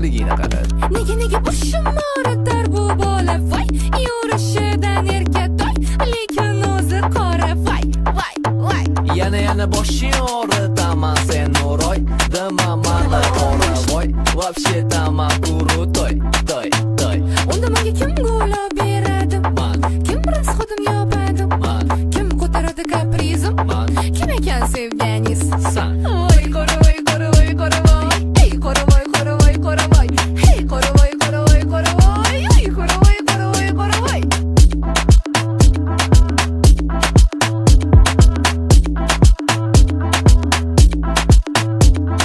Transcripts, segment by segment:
shirinligini qara. Nega boshim og'ritar bu bola voy, yurishidan erkatoy, lekin o'zi qora voy. Yana boshing og'ritaman sen Nuroy, dema mana qora voy, вообще tama крутой, toy. Unda menga kim g'o'la beradi? Kim rasxodim yopadi? Kim ko'taradi kaprizim? Kim ekan sevganingiz? San. Voy qora voy. Hey qora voy. Hey qora voy. Hey qora voy.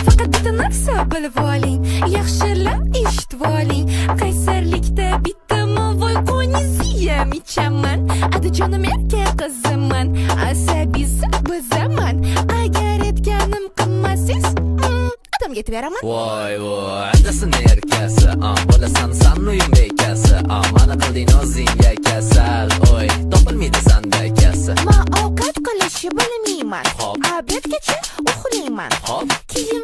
Faqat bitta narsa bilib oling, yaxshilab eshitib oling. Qaysarlikda bittami voy qoniziyam ichaman. Adajonim erkak qiziman, asabiysi bizaman. Agar aytganim qilmasangiz, odamga aytib beraman. Voy, adasın erkasi, bo'lasan san uyim bekasi. Mana qilding o'zingga kasal, oy, topilmaydi sanda kasa. Men ovqat qilishni bilmayman. Hop. Obedgacha uxlayman. Hop, Kiyim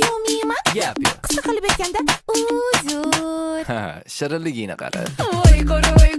yuvmayman. gap yo'q. Qisqa qilib aytganda, uzr. Shirinligini qara. Voy qora voy.